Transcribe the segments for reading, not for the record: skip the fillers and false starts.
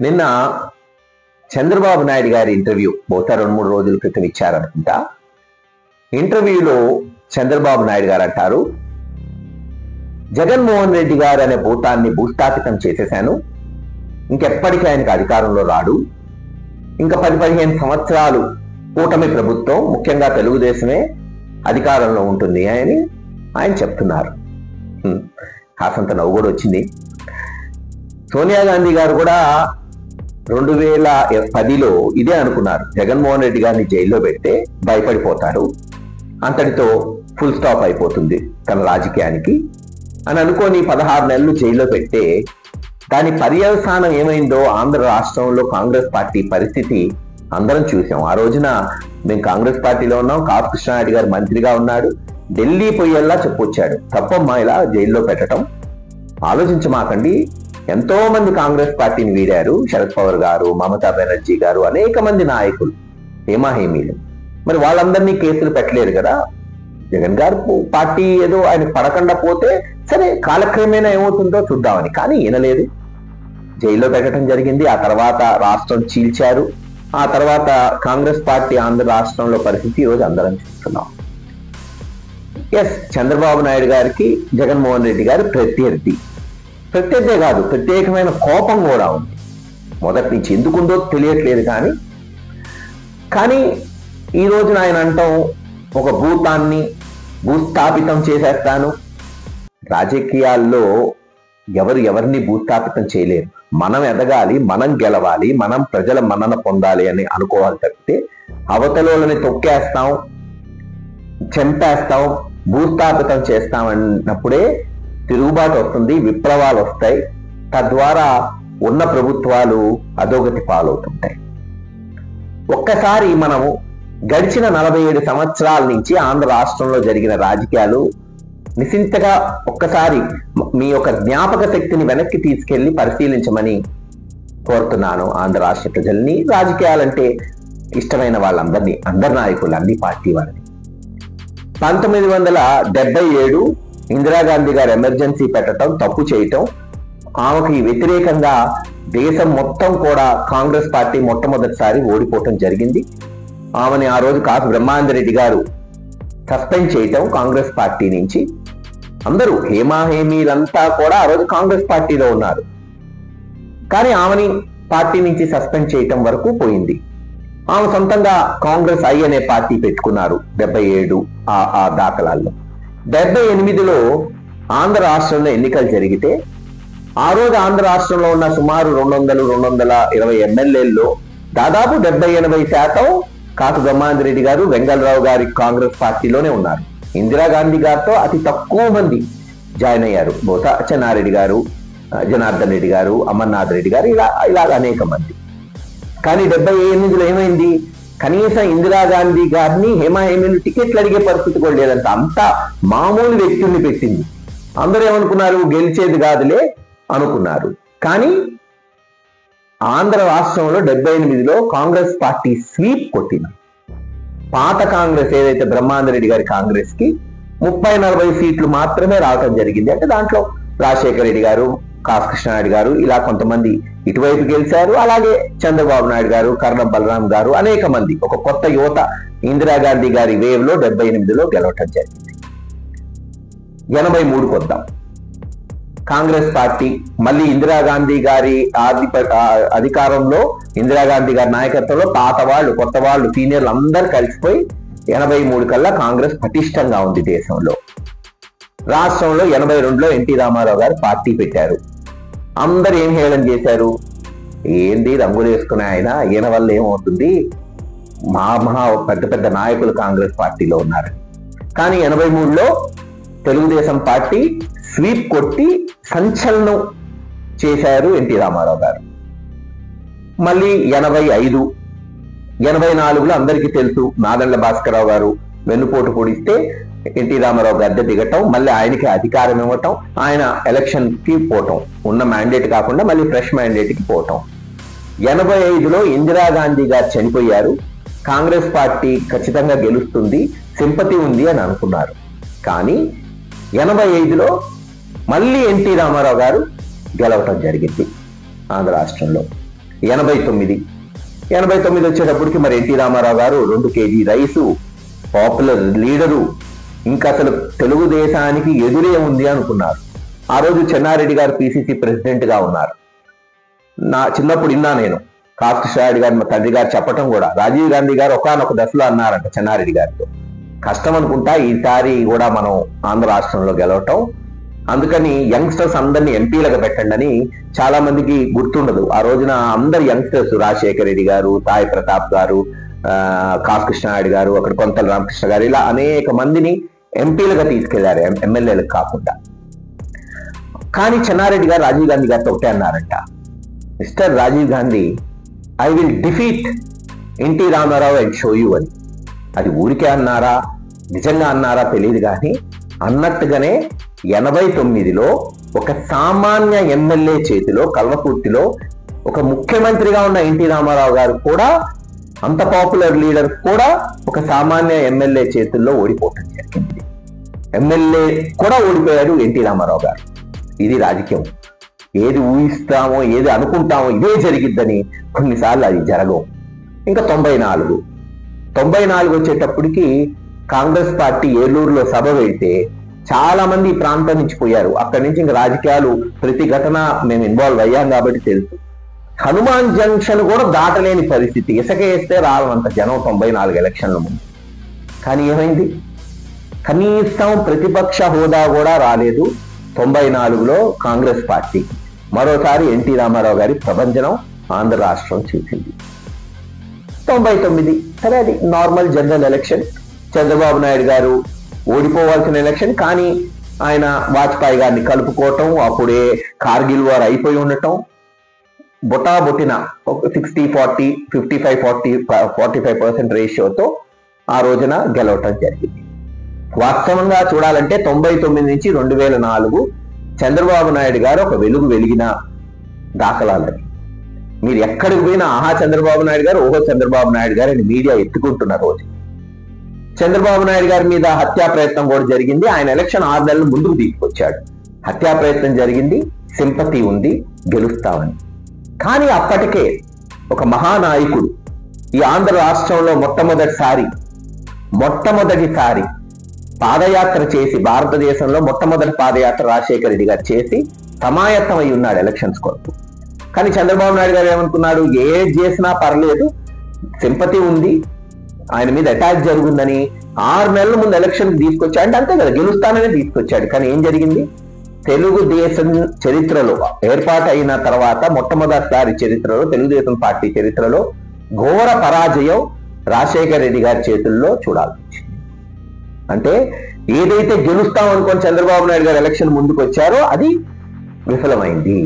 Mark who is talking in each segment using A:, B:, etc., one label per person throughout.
A: నిన్న చంద్రబాబు నాయుడు గారి ఇంటర్వ్యూ బహుశా 2-3 రోజుల క్రితం ఇచ్చారనుకుంటా. ఇంటర్వ్యూలో చంద్రబాబు నాయుడు గారు అంటారు, జగన్మోహన్ రెడ్డి గారు అనే భూతాన్ని భూస్థాపితం చేసేశాను, ఇంకెప్పటికీ ఆయనకు అధికారంలో రాడు, ఇంకా 10-15 సంవత్సరాలు కూటమి ప్రభుత్వం ముఖ్యంగా తెలుగుదేశమే అధికారంలో ఉంటుంది అని ఆయన చెప్తున్నారు. కాసంత నవ్వు కూడా వచ్చింది. సోనియా గాంధీ గారు కూడా 2010లో ఇదే అనుకున్నారు, జగన్మోహన్ రెడ్డి గారిని జైల్లో పెడితే భయపడిపోతారు, అంతటితో ఫుల్ స్టాప్ అయిపోతుంది తన రాజకీయానికి అని అనుకొని 16 నెలలు జైల్లో పెడితే దాని పర్యవసానం ఏమైందో ఆంధ్ర రాష్ట్రంలో కాంగ్రెస్ పార్టీ పరిస్థితి అందరం చూసాం. ఆ రోజున మేము కాంగ్రెస్ పార్టీలో ఉన్నాం, కాపు కృష్ణారెడ్డి గారు మంత్రిగా ఉన్నాడు, ఢిల్లీ పోయేలా చెప్పొచ్చాడు, తప్పమ్మా ఇలా జైల్లో పెట్టడం, ఆలోచించమాకండి. ఎంతో మంది కాంగ్రెస్ పార్టీని వీడారు, శరద్ పవార్ గారు, మమతా బెనర్జీ గారు, అనేక మంది నాయకులు, హేమాహేమీలు. మరి వాళ్ళందరినీ కేసులు పెట్టలేరు కదా. జగన్ గారు పార్టీ ఏదో ఆయన పడకుండా పోతే సరే కాలక్రమేణా ఏమవుతుందో చూద్దామని, కానీ వినలేదు, జైల్లో పెట్టడం జరిగింది. ఆ తర్వాత రాష్ట్రం చీల్చారు. ఆ తర్వాత కాంగ్రెస్ పార్టీ ఆంధ్ర రాష్ట్రంలో పరిస్థితి ఈరోజు అందరం చూస్తున్నాం. ఎస్, చంద్రబాబు నాయుడు గారికి జగన్మోహన్ రెడ్డి గారు ప్రత్యర్థే కాదు, ప్రత్యేకమైన కోపం కూడా ఉంది. మొదటి నుంచి ఎందుకుందో తెలియట్లేదు. కానీ ఈ రోజున ఆయన అంటాం, ఒక భూతాన్ని భూస్థాపితం చేసేస్తాను. రాజకీయాల్లో ఎవరిని భూస్థాపితం చేయలేరు. మనం ఎదగాలి, మనం గెలవాలి, మనం ప్రజల మన్నన పొందాలి అని అనుకోవాలి తప్పితే అవతలోని తొక్కేస్తాం, చంపేస్తాం, భూస్థాపితం చేస్తామన్నప్పుడే తిరుగుబాటు వస్తుంది, విప్లవాలు వస్తాయి, తద్వారా ఉన్న ప్రభుత్వాలు అధోగతి పాలవుతుంటాయి. ఒక్కసారి మనము గడిచిన 47 సంవత్సరాల నుంచి ఆంధ్ర రాష్ట్రంలో జరిగిన రాజకీయాలు నిశింతగా ఒక్కసారి మీ యొక్క జ్ఞాపక శక్తిని వెనక్కి తీసుకెళ్లి పరిశీలించమని కోరుతున్నాను ఆంధ్ర రాష్ట్ర ప్రజల్ని, రాజకీయాలంటే ఇష్టమైన వాళ్ళందరినీ, అందరి నాయకులు, అన్ని పార్టీ వాళ్ళని. 1977 ఇందిరాగాంధీ గారు ఎమర్జెన్సీ పెట్టడం, తప్పు చేయటం, ఆమెకి వ్యతిరేకంగా దేశం మొత్తం కూడా కాంగ్రెస్ పార్టీ మొట్టమొదటిసారి ఓడిపోవటం జరిగింది. ఆమెని ఆ రోజు కాసు బ్రహ్మానందరెడ్డి గారు సస్పెండ్ చేయటం కాంగ్రెస్ పార్టీ నుంచి. అందరూ హేమాహేమీలంతా కూడా ఆ రోజు కాంగ్రెస్ పార్టీలో ఉన్నారు, కానీ ఆమెని పార్టీ నుంచి సస్పెండ్ చేయటం వరకు పోయింది. ఆమె సొంతంగా కాంగ్రెస్ ఐ అనే పార్టీ పెట్టుకున్నారు 77 ఆ దాఖలాల్లో. 78లో ఆంధ్ర రాష్ట్రంలో ఎన్నికలు జరిగితే ఆ రోజు ఆంధ్ర రాష్ట్రంలో ఉన్న సుమారు 200-220 ఎమ్మెల్యేల్లో దాదాపు 70-80% కాసు బ్రహ్మానందరెడ్డి గారు, వెంగళరావు గారి కాంగ్రెస్ పార్టీలోనే ఉన్నారు. ఇందిరాగాంధీ గారితో అతి తక్కువ మంది జాయిన్ అయ్యారు, బహుశా చెన్నారెడ్డి గారు, జనార్దన్ రెడ్డి గారు, అమర్నాథ్ రెడ్డి గారు, ఇలా అనేక మంది. కానీ 78లో ఏమైంది, కనీసం ఇందిరాగాంధీ గారిని హేమాహేమీలు టికెట్లు అడిగే పరిస్థితి కూడా లేదంట. అంతా మామూలు వ్యక్తుల్ని పెట్టింది. అందరూ ఏమనుకున్నారు, గెలిచేది కాదులే అనుకున్నారు. కానీ ఆంధ్ర రాష్ట్రంలో 78లో కాంగ్రెస్ పార్టీ స్వీప్ కొట్టింది. పాత కాంగ్రెస్ ఏదైతే బ్రహ్మానందరెడ్డి గారి కాంగ్రెస్ కి 30-40 సీట్లు మాత్రమే రావటం జరిగింది. అంటే దాంట్లో రాజశేఖర రెడ్డి గారు, కాసు కృష్ణారెడ్డి గారు, ఇలా కొంతమంది ఇటువైపు గెలిచారు. అలాగే చంద్రబాబు నాయుడు గారు, కర్ణం బలరాం గారు, అనేక మంది, ఒక కొత్త యువత ఇందిరాగాంధీ గారి వేవ్ లో 78లో గెలవటం జరిగింది. 83కు వద్దాం. కాంగ్రెస్ పార్టీ మళ్ళీ ఇందిరాగాంధీ గారి అధికారంలో, ఇందిరాగాంధీ గారి నాయకత్వంలో పాత వాళ్ళు, కొత్త వాళ్ళు, సీనియర్లు అందరూ కలిసిపోయి 83 కల్లా కాంగ్రెస్ పటిష్టంగా ఉంది దేశంలో. రాష్ట్రంలో 82లో ఎన్టీ రామారావు గారు పార్టీ పెట్టారు. అందరు ఏం హేళన చేశారు, ఏంది రంగులు వేసుకునే ఆయన, ఈయన వల్ల ఏమవుతుంది, మహా పెద్ద పెద్ద నాయకులు కాంగ్రెస్ పార్టీలో ఉన్నారు. కానీ 83లో తెలుగుదేశం పార్టీ స్వీప్ కొట్టి సంచలనం చేశారు ఎన్టీ రామారావు గారు. మళ్ళీ 85, 84లో అందరికీ తెలుసు, నాదెండ్ల భాస్కరరావు గారు వెన్నుపోటు పొడిస్తే ఎన్టీ రామారావు గద్దె దిగటం, మళ్ళీ ఆయనకి అధికారం ఇవ్వటం, ఆయన ఎలక్షన్ కి పోవటం, ఉన్న మ్యాండేట్ కాకుండా మళ్ళీ ఫ్రెష్ మ్యాండేట్ కి పోవటం. 85లో ఇందిరాగాంధీ గారు చనిపోయారు. కాంగ్రెస్ పార్టీ ఖచ్చితంగా గెలుస్తుంది, సింపతి ఉంది అని అనుకున్నారు. కానీ 85లో మళ్ళీ ఎన్టీ రామారావు గారు గెలవటం జరిగింది ఆంధ్ర రాష్ట్రంలో. 89 వచ్చేటప్పటికి మరి ఎన్టీ రామారావు గారు 2 kg రైసు, పాపులర్ లీడరు, ఇంకా అసలు తెలుగుదేశానికి ఎదురే ఉంది అనుకున్నారు. ఆ రోజు చెన్నారెడ్డి గారు పిసిసి ప్రెసిడెంట్ గా ఉన్నారు. నా చిన్నప్పుడు విన్నా నేను, కాకృష్ణారెడ్డి గారు మా తండ్రి గారు చెప్పటం కూడా, రాజీవ్ గాంధీ గారు ఒకానొక దశలో అన్నారంట చెన్నారెడ్డి గారితో, కష్టం అనుకుంటా ఈసారి కూడా మనం ఆంధ్ర రాష్ట్రంలో గెలవటం, అందుకని యంగ్స్టర్స్ అందరినీ ఎంపీలుగా పెట్టండి అని. చాలా మందికి గుర్తుండదు, ఆ రోజున అందరు యంగ్స్టర్స్, రాజశేఖర రెడ్డి గారు, తాయి ప్రతాప్ గారు, కాకృష్ణారెడ్డి గారు, అక్కడ కొంతల రామకృష్ణ గారు, ఇలా అనేక మందిని ఎంపీలుగా తీసుకెళ్లారు, ఎమ్మెల్యేలకు కాకుండా. కానీ చెన్నారెడ్డి గారు రాజీవ్ గాంధీ గారితో ఒకటే అన్నారంట, mister Rajiv Gandhi, I will defeat NT Rama Rao and show you అని. అది ఊరికే అన్నారా నిజంగా అన్నారా తెలియదు, కానీ అన్నట్టుగానే 89లో ఒక సామాన్య ఎమ్మెల్యే చేతిలో, కల్వకుర్తిలో ఒక ముఖ్యమంత్రిగా ఉన్న ఎన్టీ రామారావు గారు కూడా, అంత పాపులర్ లీడర్ కూడా ఒక సామాన్య ఎమ్మెల్యే చేతుల్లో ఓడిపోవటం జరిగింది. ఎమ్మెల్యే కూడా ఓడిపోయాడు ఎన్టీ రామారావు గారు. ఇది రాజకీయం. ఏది ఊహిస్తామో ఏది అనుకుంటామో ఇదే జరిగిద్దని కొన్నిసార్లు అది జరగవు. ఇంకా 94 వచ్చేటప్పటికి కాంగ్రెస్ పార్టీ ఏలూరులో సభ వెళ్తే చాలా మంది ఈ ప్రాంతం నుంచి పోయారు. అక్కడి నుంచి ఇంకా రాజకీయాలు ప్రతి ఘటన మేము ఇన్వాల్వ్ అయ్యాం కాబట్టి తెలుసు. హనుమాన్ జంక్షన్ కూడా దాటలేని పరిస్థితి, ఇసుక వేస్తే రాలంత జనం 94 ఎలక్షన్ల ముందు. కానీ ఏమైంది? కనీసం ప్రతిపక్ష హోదా కూడా రాలేదు 94లో కాంగ్రెస్ పార్టీ. మరోసారి ఎన్టీ రామారావు గారి ప్రభంజనం ఆంధ్ర రాష్ట్రం చూసింది. 99 సరే, అది normal general election. Chandrababu Naidu గారు ఓడిపోవాల్సిన ఎలక్షన్, కానీ ఆయన వాజ్పేయి గారిని కలుపుకోవటం, అప్పుడే కార్గిల్ వార్ అయిపోయి ఉండటం, బొటాబొట్టిన 60-40, 55-40, 45% రేషియోతో ఆ రోజున గెలవటం జరిగింది. వాస్తవంగా చూడాలంటే 99 నుంచి 2004 చంద్రబాబు నాయుడు గారు ఒక వెలుగు వెలిగిన దాఖలాలని. మీరు ఎక్కడికి పోయినా ఆహా చంద్రబాబు నాయుడు గారు, ఓహో చంద్రబాబు నాయుడు గారు అని మీడియా ఎత్తుకుంటున్న రోజు. చంద్రబాబు నాయుడు గారి మీద హత్యా ప్రయత్నం కూడా జరిగింది. ఆయన ఎలక్షన్ 6 నెలలు ముందుకు తీసుకొచ్చాడు. హత్యా ప్రయత్నం జరిగింది, సింపతి ఉంది, గెలుస్తామని. కానీ అప్పటికే ఒక మహానాయకుడు ఈ ఆంధ్ర రాష్ట్రంలో మొట్టమొదటిసారి పాదయాత్ర చేసి, భారతదేశంలో మొట్టమొదటి పాదయాత్ర రాజశేఖర రెడ్డి గారు చేసి సమాయత్తం అయి ఉన్నాడు ఎలక్షన్స్ కొరకు. కానీ చంద్రబాబు నాయుడు గారు ఏమనుకున్నాడు, ఏది చేసినా పర్లేదు, సింపతి ఉంది, ఆయన మీద అటాక్ జరుగుందని 6 నెలల ముందు ఎలక్షన్ తీసుకొచ్చాడు. అంటే అంతే కదా, గెలుస్తానని తీసుకొచ్చాడు. కానీ ఏం జరిగింది? తెలుగుదేశం చరిత్రలో ఏర్పాటు అయిన తర్వాత మొట్టమొదటిసారి చరిత్రలో, తెలుగుదేశం పార్టీ చరిత్రలో ఘోర పరాజయం రాజశేఖర రెడ్డి గారి చేతుల్లో చూడాల్సి వచ్చింది. అంటే ఏదైతే గెలుస్తాం అనుకోని చంద్రబాబు నాయుడు గారు ఎలక్షన్ ముందుకు వచ్చారో అది విఫలమైంది.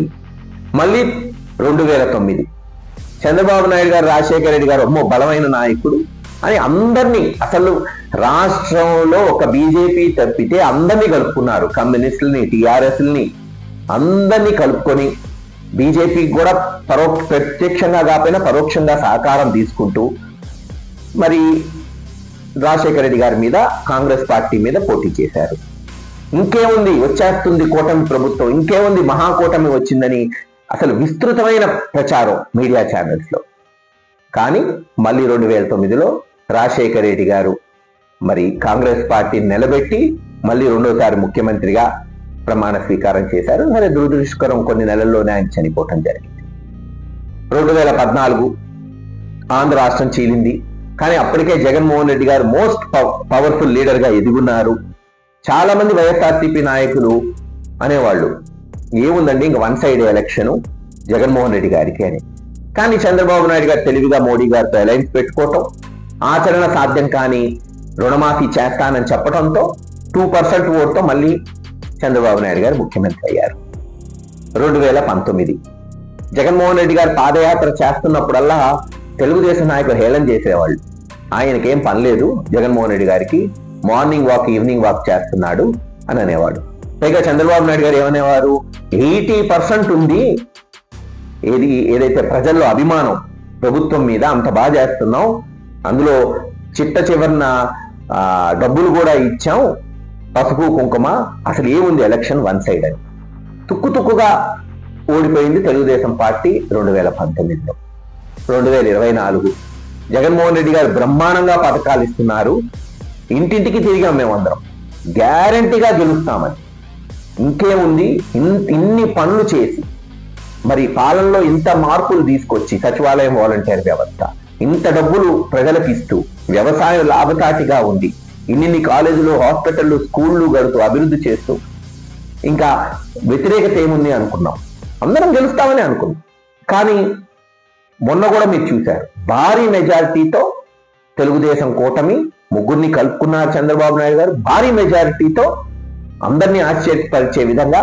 A: మళ్ళీ 2009 చంద్రబాబు నాయుడు గారు, రాజశేఖర రెడ్డి గారు అమ్మో బలమైన నాయకుడు అని అందరినీ, అసలు రాష్ట్రంలో ఒక బీజేపీ తప్పితే అందరినీ కలుపుకున్నారు. కమ్యూనిస్టుల్ని, టీఆర్ఎస్ని అందరినీ కలుపుకొని బీజేపీకి కూడా ప్రత్యక్షంగా కాకపోయినా పరోక్షంగా సహకారం తీసుకుంటూ మరి రాజశేఖర రెడ్డి గారి మీద, కాంగ్రెస్ పార్టీ మీద పోటీ చేశారు. ఇంకేముంది, వచ్చేస్తుంది కూటమి ప్రభుత్వం, ఇంకేముంది మహాకూటమి వచ్చిందని అసలు విస్తృతమైన ప్రచారం మీడియా ఛానల్స్ లో. కానీ మళ్ళీ 2009లో రాజశేఖర రెడ్డి గారు మరి కాంగ్రెస్ పార్టీని నిలబెట్టి మళ్ళీ రెండోసారి ముఖ్యమంత్రిగా ప్రమాణ స్వీకారం చేశారు. మరి దురదృష్టకరం, కొన్ని నెలల్లోనే ఆయన చనిపోవటం జరిగింది. 2014 ఆంధ్ర రాష్ట్రం చీలింది. కానీ అప్పటికే జగన్మోహన్ రెడ్డి గారు మోస్ట్ పవర్ఫుల్ లీడర్ గా ఎదుగున్నారు. చాలా మంది వైఎస్ఆర్సీపీ నాయకులు అనేవాళ్ళు, ఏముందండి ఇంకా one side election Jaganmohan Reddy గారికి అని. కానీ చంద్రబాబు నాయుడు గారు తెలివిగా మోడీ గారితో అలయన్స్ పెట్టుకోవటం, ఆచరణ సాధ్యం కానీ రుణమాఫీ చేస్తానని చెప్పడంతో 2% ఓటుతో మళ్ళీ చంద్రబాబు నాయుడు గారు ముఖ్యమంత్రి అయ్యారు. 2019 జగన్మోహన్ రెడ్డి గారు పాదయాత్ర చేస్తున్నప్పుడల్లా తెలుగుదేశం నాయకులు హేళన చేసేవాళ్ళు. ఆయనకేం పని లేదు జగన్మోహన్ రెడ్డి గారికి, మార్నింగ్ వాక్ ఈవినింగ్ వాక్ చేస్తున్నాడు అని అనేవాడు. పైగా చంద్రబాబు నాయుడు గారు ఏమనేవారు, 80% ఉంది ఏదైతే ప్రజల్లో అభిమానం ప్రభుత్వం మీద, అంత బాగా చేస్తున్నాం, అందులో చిట్ట చివరిన డబ్బులు కూడా ఇచ్చాం, పసుపు కుంకుమ, అసలు ఏముంది ఎలక్షన్ వన్ సైడ్ అని తుక్కుగా ఓడిపోయింది తెలుగుదేశం పార్టీ 2019లో. 2024 జగన్మోహన్ రెడ్డి గారు బ్రహ్మాండంగా పథకాలు ఇస్తున్నారు. ఇంటింటికి తిరిగాం మేమందరం, గ్యారంటీగా గెలుస్తామని. ఇంకేముంది, ఇన్ని పనులు చేసి మరి పాలనలో ఇంత మార్పులు తీసుకొచ్చి సచివాలయం వాలంటీర్ వ్యవస్థ, ఇంత డబ్బులు ప్రజలకు ఇస్తూ, వ్యవసాయం లాభసాటిగా ఉండి, ఇన్ని కాలేజీలు, హాస్పిటళ్లు, స్కూళ్లు కడుతూ అభివృద్ధి చేస్తూ, ఇంకా వ్యతిరేకత ఏముంది అనుకున్నాం. అందరం గెలుస్తామని అనుకున్నాం. కానీ మొన్న కూడా మీరు చూశారు, భారీ మెజారిటీతో తెలుగుదేశం కూటమి ముగ్గురిని కలుపుకున్నారు చంద్రబాబు నాయుడు గారు. భారీ మెజారిటీతో అందరినీ ఆశ్చర్యపరిచే విధంగా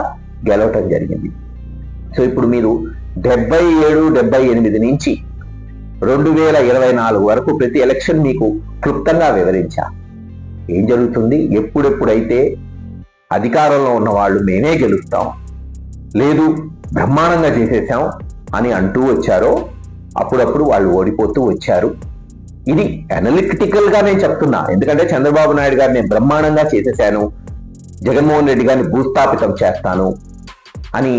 A: గెలవటం జరిగింది. సో ఇప్పుడు మీరు 77-78 నుంచి 2024 వరకు ప్రతి ఎలక్షన్ మీకు క్లుప్తంగా వివరించా. ఏం జరుగుతుంది, ఎప్పుడెప్పుడైతే అధికారంలో ఉన్న వాళ్ళు మేమే గెలుస్తాం, లేదు బ్రహ్మాండంగా చేసేసాం అని అంటూ వచ్చారో అప్పుడప్పుడు వాళ్ళు ఓడిపోతూ వచ్చారు. ఇది అనలిటికల్ గా నేను చెప్తున్నా, ఎందుకంటే చంద్రబాబు నాయుడు గారు నేను బ్రహ్మాండంగా చేసేసాను, జగన్మోహన్ రెడ్డి గారిని భూస్థాపితం చేస్తాను అని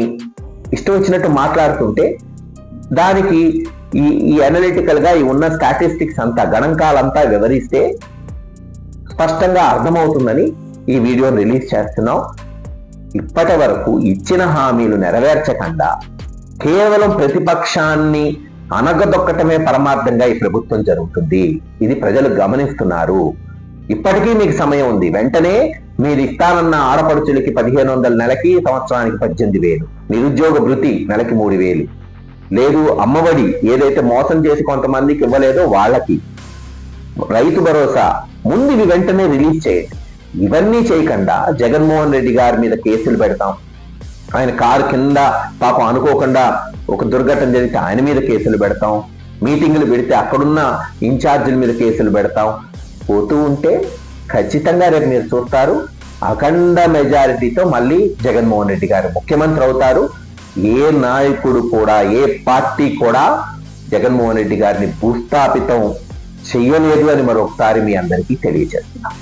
A: ఇష్టం వచ్చినట్టు మాట్లాడుతుంటే దానికి ఈ అనలిటికల్ గా ఈ ఉన్న స్టాటిస్టిక్స్ అంతా, గణాంకాలంతా వివరిస్తే స్పష్టంగా అర్థమవుతుందని ఈ వీడియోని రిలీజ్ చేస్తున్నాం. ఇప్పటి వరకు ఇచ్చిన హామీలు నెరవేర్చకుండా కేవలం ప్రతిపక్షాన్ని అనగదొక్కటమే పరమార్థంగా ఈ ప్రభుత్వం జరుగుతుంది. ఇది ప్రజలు గమనిస్తున్నారు. ఇప్పటికీ మీకు సమయం ఉంది. వెంటనే మీరు ఇస్తానన్న ఆడపడుచులకి 1500 నెలకి, సంవత్సరానికి 18,000, నిరుద్యోగ భృతి నెలకి 3,000, లేదు అమ్మఒడి ఏదైతే మోసం చేసి కొంతమందికి ఇవ్వలేదో వాళ్ళకి, రైతు భరోసా, ముందు ఇవి వెంటనే రిలీజ్ చేయండి. ఇవన్నీ చేయకుండా జగన్మోహన్ రెడ్డి గారి మీద కేసులు పెడతాం, ఆయన కారు కింద పాపం అనుకోకుండా ఒక దుర్ఘటన జరిగితే ఆయన మీద కేసులు పెడతాం, మీటింగులు పెడితే అక్కడున్న ఇన్ఛార్జీల మీద కేసులు పెడతాం పోతూ ఉంటే ఖచ్చితంగా రేపు మీరు చూస్తారు, అఖండ మెజారిటీతో మళ్ళీ జగన్మోహన్ రెడ్డి గారు ముఖ్యమంత్రి అవుతారు. ఏ నాయకుడు కూడా, ఏ పార్టీ కూడా జగన్మోహన్ రెడ్డి గారిని భూస్థాపితం చెయ్యలేదు అని మరొకసారి మీ అందరికీ తెలియజేస్తున్నాం.